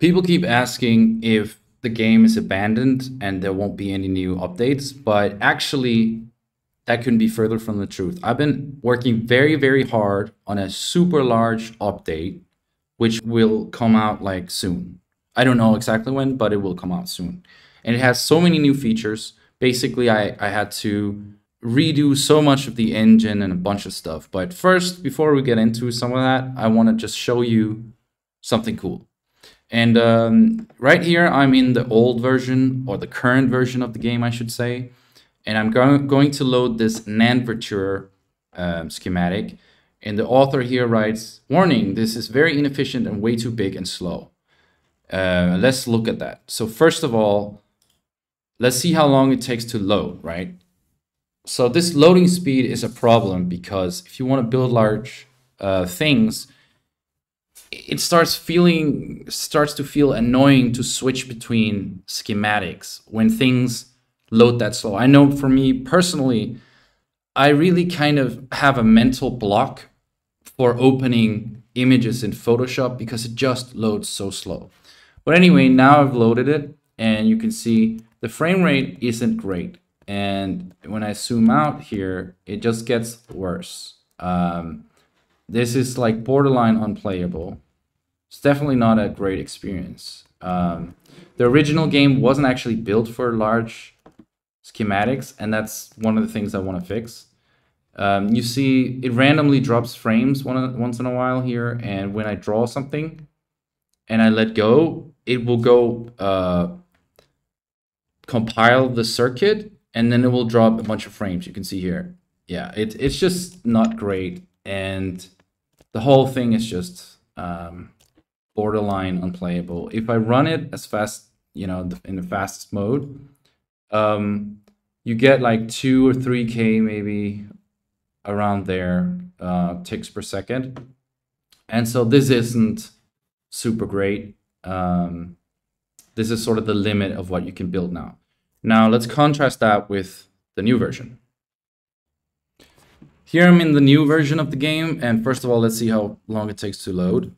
People keep asking if the game is abandoned and there won't be any new updates, but actually, that couldn't be further from the truth. I've been working very, very hard on a super large update, which will come out like soon. I don't know exactly when, but it will come out soon. And it has so many new features. Basically, I had to redo so much of the engine and a bunch of stuff. But first, before we get into some of that, I want to just show you something cool. And right here, I'm in the old version, or the current version of the game, I should say. And I'm going to load this NAND schematic. And the author here writes, "Warning, this is very inefficient and way too big and slow." Let's look at that. So first of all, let's see how long it takes to load, right? So this loading speed is a problem because if you want to build large things, it starts to feel annoying to switch between schematics when things load that slow. I know for me personally, I really kind of have a mental block for opening images in Photoshop because it just loads so slow. But anyway, now I've loaded it and you can see the frame rate isn't great. And when I zoom out here, it just gets worse. This is like borderline unplayable. It's definitely not a great experience. The original game wasn't actually built for large schematics, and that's one of the things I want to fix. You see it randomly drops frames once in a while here, and when I draw something and I let go, it will go compile the circuit, and then it will drop a bunch of frames. You can see here. Yeah, it's just not great, and the whole thing is just borderline unplayable. If I run it as fast, you know, in the fastest mode, you get like 2 or 3K maybe around there ticks per second. And so this isn't super great. This is sort of the limit of what you can build now. Now let's contrast that with the new version. Here I'm in the new version of the game, and first of all, let's see how long it takes to load.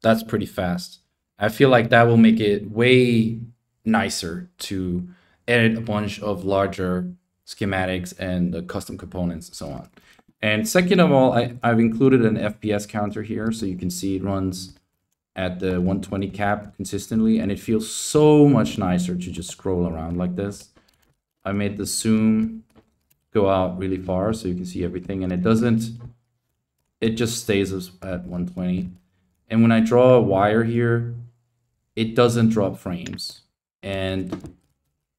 That's pretty fast. I feel like that will make it way nicer to edit a bunch of larger schematics and custom components and so on. And second of all, I've included an FPS counter here, so you can see it runs at the 120 cap consistently, and it feels so much nicer to just scroll around like this. I made the zoom go out really far so you can see everything, and it just stays at 120. And when I draw a wire here, it doesn't drop frames. And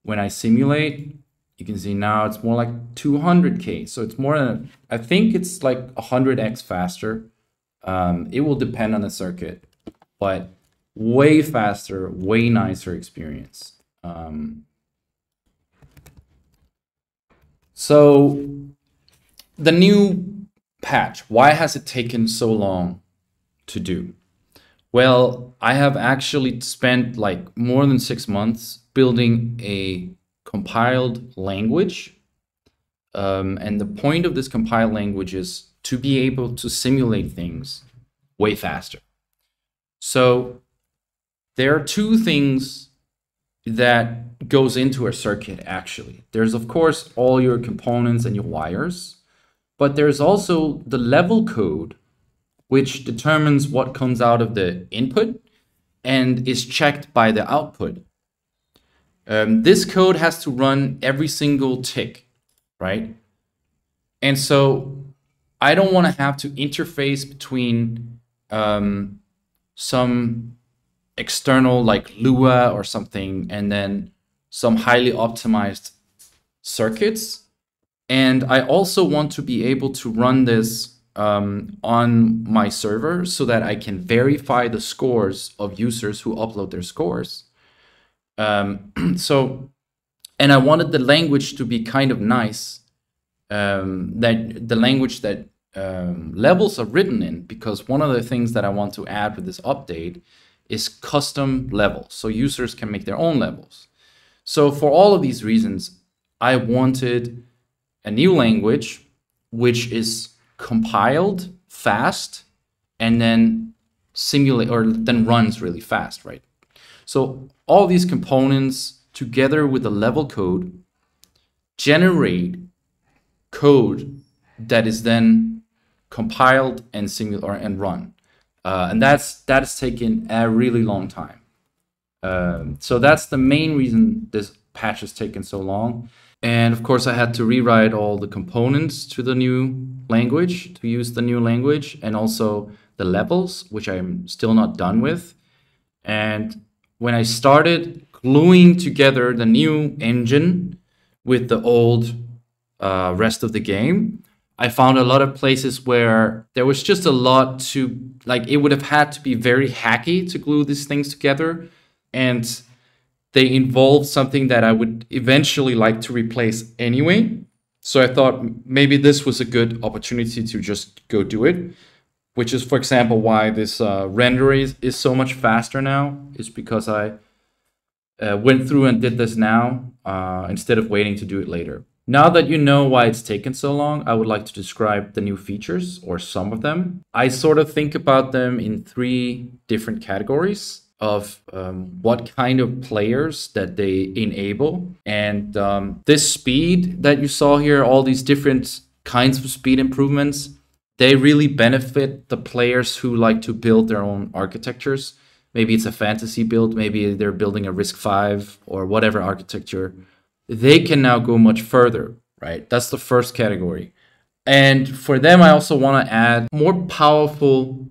when I simulate, you can see now it's more like 200K. So it's more than, I think it's like 100x faster. It will depend on the circuit, but way faster, way nicer experience. So the new patch, why has it taken so long to do? Well, I have actually spent like more than 6 months building a compiled language. And the point of this compiled language is to be able to simulate things way faster. So there are two things that goes into a circuit actually. There's of course all your components and your wires, but there's also the level code which determines what comes out of the input and is checked by the output. This code has to run every single tick, right? And so I don't want to have to interface between some external like Lua or something and then some highly optimized circuits. And I also want to be able to run this on my server so that I can verify the scores of users who upload their scores. And I wanted the language to be kind of nice, that the language that levels are written in, because one of the things that I want to add with this update is custom levels, so users can make their own levels. So for all of these reasons, I wanted a new language which is compiled fast and then simulate or then runs really fast, right? So all these components together with the level code generate code that is then compiled and and run, and that has taken a really long time. So that's the main reason this patch has taken so long. And of course, I had to rewrite all the components to the new language, to use the new language, and also the levels, which I'm still not done with. And when I started gluing together the new engine with the old rest of the game, I found a lot of places where there was just a lot to, like, it would have had to be very hacky to glue these things together. And they involve something that I would eventually like to replace anyway. So I thought maybe this was a good opportunity to just go do it, which is, for example, why this render is so much faster now, is because I went through and did this now instead of waiting to do it later. Now that you know why it's taken so long, I would like to describe the new features, or some of them. I sort of think about them in 3 different categories of what kind of players that they enable. And this speed that you saw here, all these different kinds of speed improvements, they really benefit the players who like to build their own architectures. Maybe it's a fantasy build, maybe they're building a RISC-V or whatever architecture. They can now go much further, right? That's the first category. And for them, I also want to add more powerful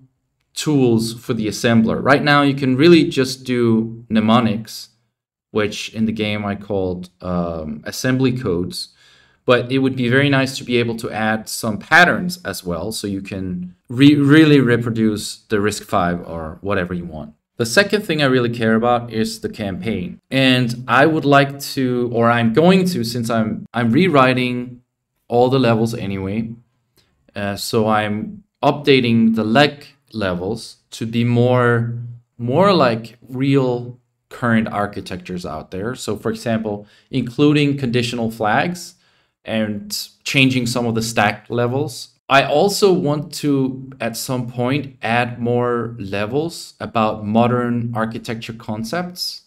tools for the assembler. Right now, you can really just do mnemonics, which in the game I called assembly codes. But it would be very nice to be able to add some patterns as well, so you can really reproduce the RISC-V or whatever you want. The second thing I really care about is the campaign. And I would like to, or I'm going to, since I'm rewriting all the levels anyway, so I'm updating the leg levels to be more like real current architectures out there. So for example, including conditional flags and changing some of the stack levels. I also want to, at some point, add more levels about modern architecture concepts.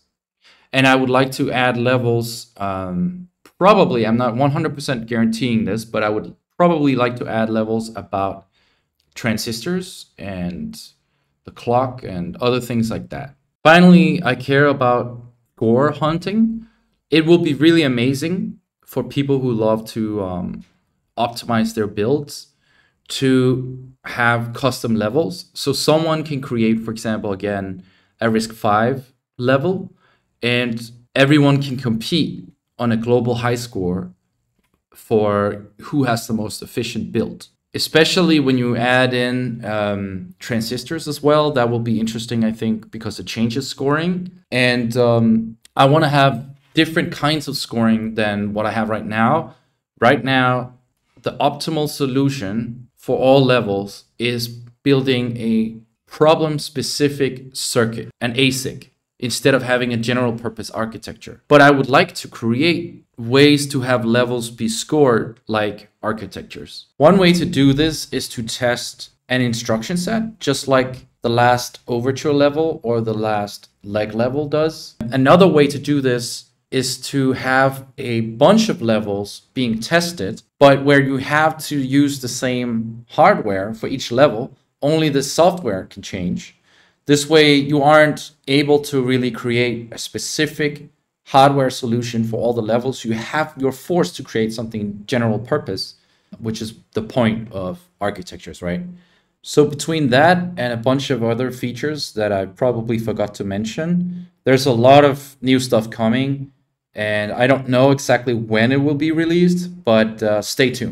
And I would like to add levels, probably, I'm not 100% guaranteeing this, but I would probably like to add levels about transistors and the clock and other things like that. Finally, I care about score hunting. It will be really amazing for people who love to optimize their builds to have custom levels. So someone can create, for example, again, a RISC-V level, and everyone can compete on a global high score for who has the most efficient build. Especially when you add in transistors as well, that will be interesting, I think, because it changes scoring. And I want to have different kinds of scoring than what I have right now. Right now, the optimal solution for all levels is building a problem-specific circuit, an ASIC, instead of having a general-purpose architecture. But I would like to create ways to have levels be scored like architectures. One way to do this is to test an instruction set, just like the last overture level or the last leg level does. Another way to do this is to have a bunch of levels being tested, but where you have to use the same hardware for each level, only the software can change. This way you aren't able to really create a specific hardware solution for all the levels. You're forced to create something general purpose, which is the point of architectures, right? So between that and a bunch of other features that I probably forgot to mention, there's a lot of new stuff coming, and I don't know exactly when it will be released, but stay tuned.